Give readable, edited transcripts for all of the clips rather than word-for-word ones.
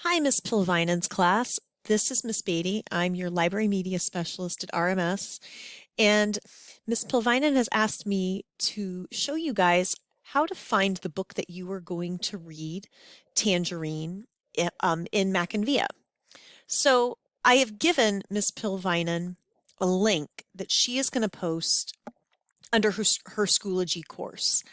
Hi, Miss Pilvinen's class. This is Miss Beatty. I'm your library media specialist at RMS. And Miss Pilvinen has asked me to show you guys how to find the book that you are going to read, Tangerine, in MackinVia. So I have given Miss Pilvinen a link that she is going to post under her Schoology course.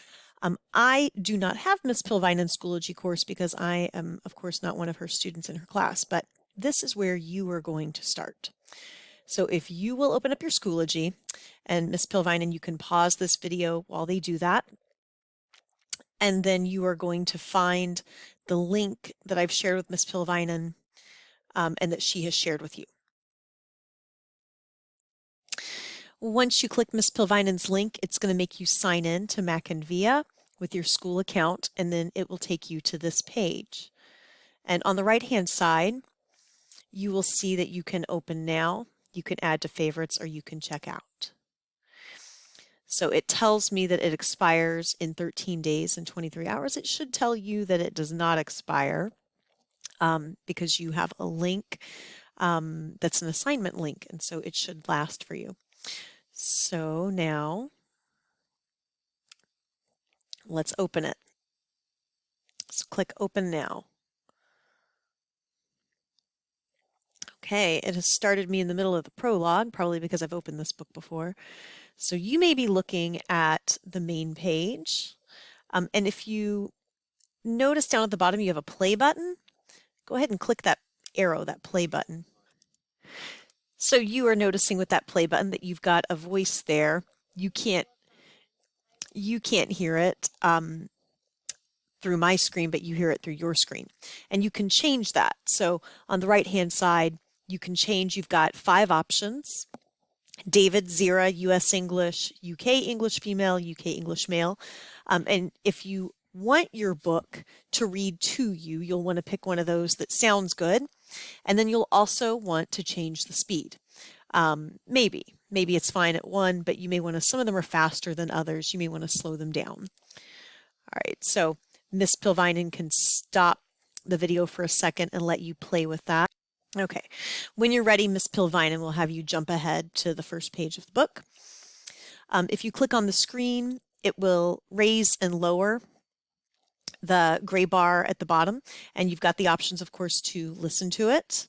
I do not have Miss Pilvinen's Schoology course because I am, of course, not one of her students in her class, but this is where you are going to start. So if you will open up your Schoology, and Miss Pilvinen, you can pause this video while they do that, and then you are going to find the link that I've shared with Miss Pilvinen and that she has shared with you. Once you click Miss Pilvinen's link, it's going to make you sign in to MackinVia with your school account, and then it will take you to this page. And on the right-hand side, you will see that you can open now, you can add to favorites, or you can check out. So it tells me that it expires in 13 days and 23 hours. It should tell you that it does not expire because you have a link that's an assignment link, and so it should last for you. So now let's open it. So click Open Now. Okay, it has started me in the middle of the prologue, probably because I've opened this book before. So you may be looking at the main page. And if you notice down at the bottom, you have a play button. Go ahead and click that arrow, that play button. So you are noticing with that play button that you've got a voice there. You can't hear it through my screen, but you hear it through your screen. And you can change that. So on the right-hand side, you can change. You've got 5 options. David, Zira, US English, UK English female, UK English male. And if you want your book to read to you, you'll want to pick one of those that sounds good. And then you'll also want to change the speed. Maybe it's fine at 1, but you may want to, some of them are faster than others. You may want to slow them down. All right, so Miss Pilvinen can stop the video for a second and let you play with that. Okay, when you're ready, Miss Pilvinen will have you jump ahead to the first page of the book. If you click on the screen, it will raise and lower the gray bar at the bottom, and you've got the options, of course, to listen to it.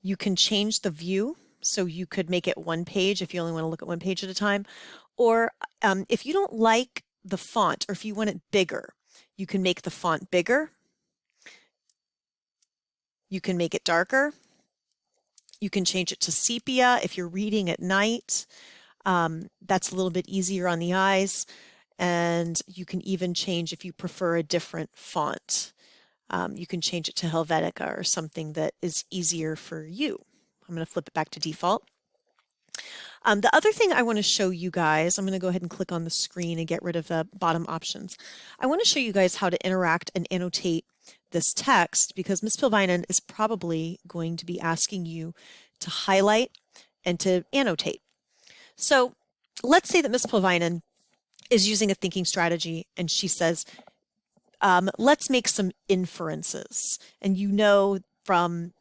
You can change the view, so you could make it one page if you only want to look at one page at a time, or if you don't like the font, or if you want it bigger, you can make the font bigger. You can make it darker. You can change it to sepia if you're reading at night. That's a little bit easier on the eyes. And you can even change if you prefer a different font. You can change it to Helvetica or something that is easier for you. I'm going to flip it back to default. The other thing I want to show you guys, I'm going to go ahead and click on the screen and get rid of the bottom options. I want to show you guys how to interact and annotate this text because Miss Pilvinen is probably going to be asking you to highlight and to annotate. So let's say that Miss Pilvinen is using a thinking strategy and she says, let's make some inferences. And you know from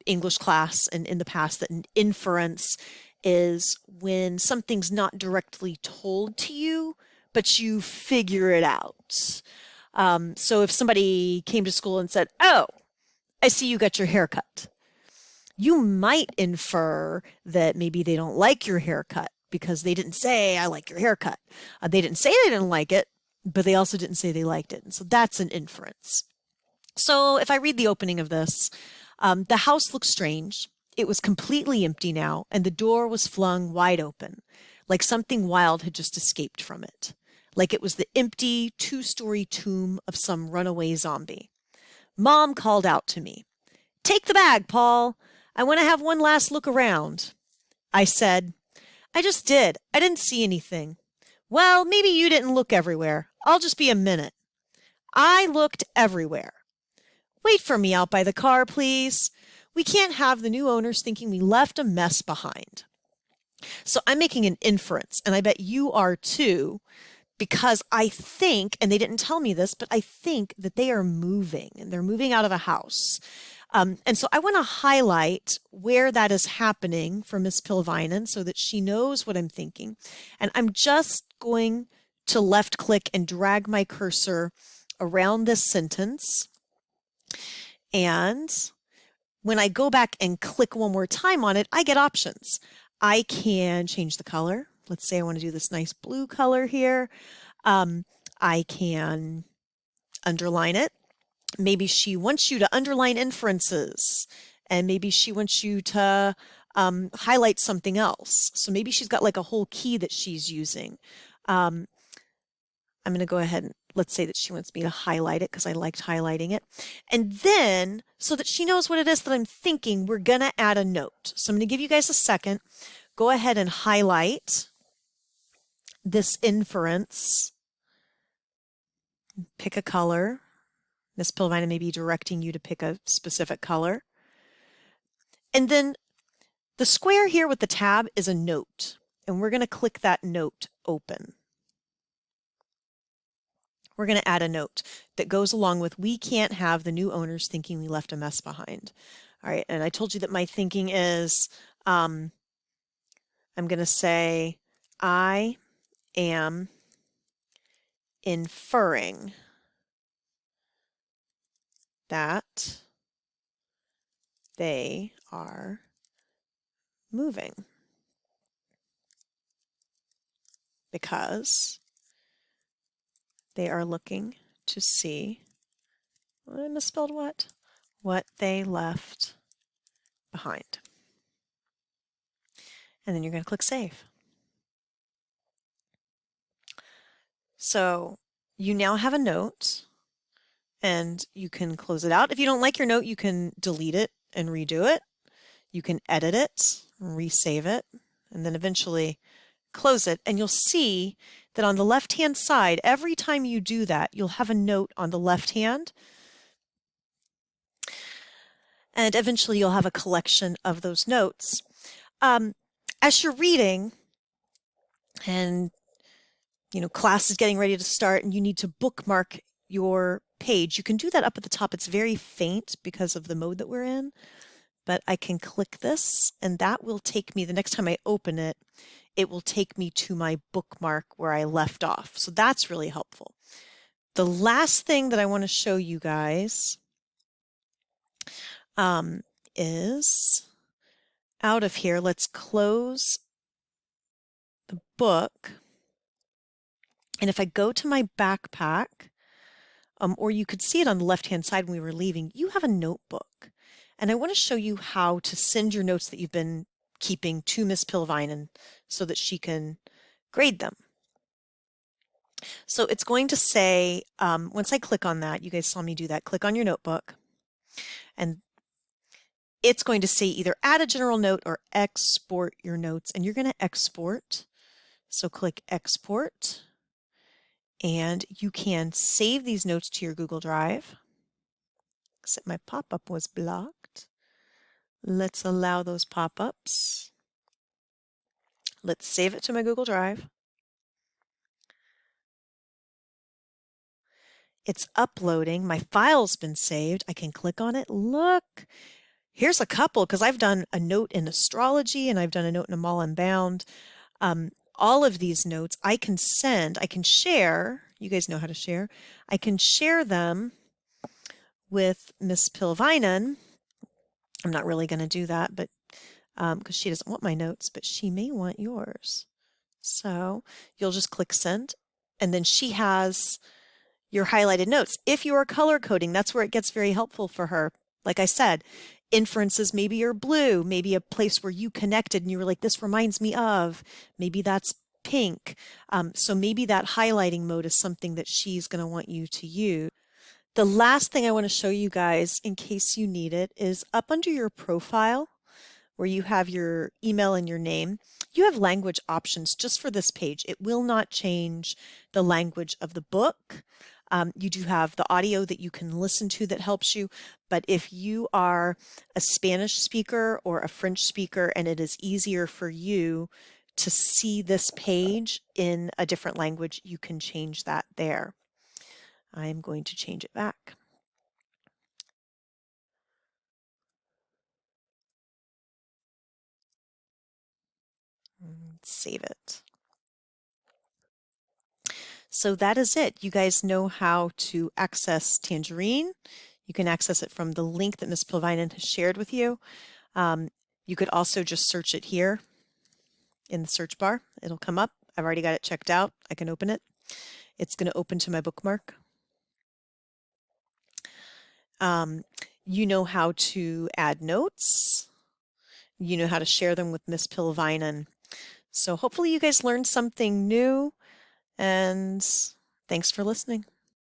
English class and in the past that an inference is when something's not directly told to you, but you figure it out. So if somebody came to school and said, "Oh, I see you got your hair cut," you might infer that maybe they don't like your haircut because they didn't say, "I like your haircut." They didn't say they didn't like it, but they also didn't say they liked it. And so that's an inference. So if I read the opening of this, the house looked strange. It was completely empty now, and the door was flung wide open, like something wild had just escaped from it, like it was the empty 2-story tomb of some runaway zombie. Mom called out to me, "Take the bag, Paul. I want to have one last look around." I said, "I just did. I didn't see anything." "Well, maybe you didn't look everywhere. I'll just be a minute." I looked everywhere. "Wait for me out by the car, please. We can't have the new owners thinking we left a mess behind." So I'm making an inference, and I bet you are too, because I think, and they didn't tell me this, but I think that they are moving and they're moving out of a house. And so I want to highlight where that is happening for Miss Pilvinen so that she knows what I'm thinking. And I'm just going to left click and drag my cursor around this sentence. And when I go back and click one more time on it, I get options. I can change the color. Let's say I want to do this nice blue color here. I can underline it. Maybe she wants you to underline inferences, and maybe she wants you to highlight something else. So maybe she's got like a whole key that she's using. I'm going to go ahead and let's say that she wants me to highlight it because I liked highlighting it. And then, so that she knows what it is that I'm thinking, we're going to add a note. So I'm going to give you guys a second. Go ahead and highlight this inference. Pick a color. Miss Pilvinen may be directing you to pick a specific color. And then the square here with the tab is a note, and we're going to click that note open. We're going to add a note that goes along with, we can't have the new owners thinking we left a mess behind. All right, and I told you that my thinking is, I'm going to say, I am inferring that they are moving because they are looking to see, I misspelled what they left behind. And then you're going to click Save. So you now have a note, and you can close it out. If you don't like your note, you can delete it and redo it. You can edit it, resave it, and then eventually close it. And you'll see that on the left-hand side, every time you do that, you'll have a note on the left hand. And eventually you'll have a collection of those notes. As you're reading, and class is getting ready to start and you need to bookmark your page, you can do that up at the top. It's very faint because of the mode that we're in, but I can click this and that will take me, the next time I open it, it will take me to my bookmark where I left off. So that's really helpful. The last thing that I want to show you guys is out of here. Let's close the book. And if I go to my backpack, or you could see it on the left-hand side when we were leaving, you have a notebook. And I want to show you how to send your notes that you've been keeping to Miss Pilvinen so that she can grade them. So it's going to say, once I click on that, you guys saw me do that, click on your notebook, and it's going to say either add a general note or export your notes, and you're going to export. So click export, and you can save these notes to your Google Drive. Except my pop-up was blocked. Let's allow those pop-ups. Let's save it to my Google Drive. It's uploading. My file's been saved. I can click on it. Look, here's a couple, because I've done a note in astrology and I've done a note in A Mall Unbound. All of these notes I can send, I can share. You guys know how to share. I can share them with Miss Pilvinen. I'm not really going to do that, but because she doesn't want my notes, but she may want yours. So you'll just click send, and then she has your highlighted notes. If you are color coding, that's where it gets very helpful for her. Like I said, inferences maybe are blue, maybe a place where you connected and you were like, this reminds me of, maybe that's pink. So maybe that highlighting mode is something that she's going to want you to use. The last thing I want to show you guys, in case you need it, is up under your profile where you have your email and your name. You have language options just for this page. It will not change the language of the book. You do have the audio that you can listen to that helps you, but if you are a Spanish speaker or a French speaker and it is easier for you to see this page in a different language, you can change that there. I'm going to change it back. Save it. So that is it. You guys know how to access Tangerine. You can access it from the link that Ms. Pilvinen has shared with you. You could also just search it here in the search bar. It'll come up. I've already got it checked out. I can open it. It's going to open to my bookmark. You know how to add notes. You know how to share them with Ms. Pilvinen. So hopefully you guys learned something new, and thanks for listening.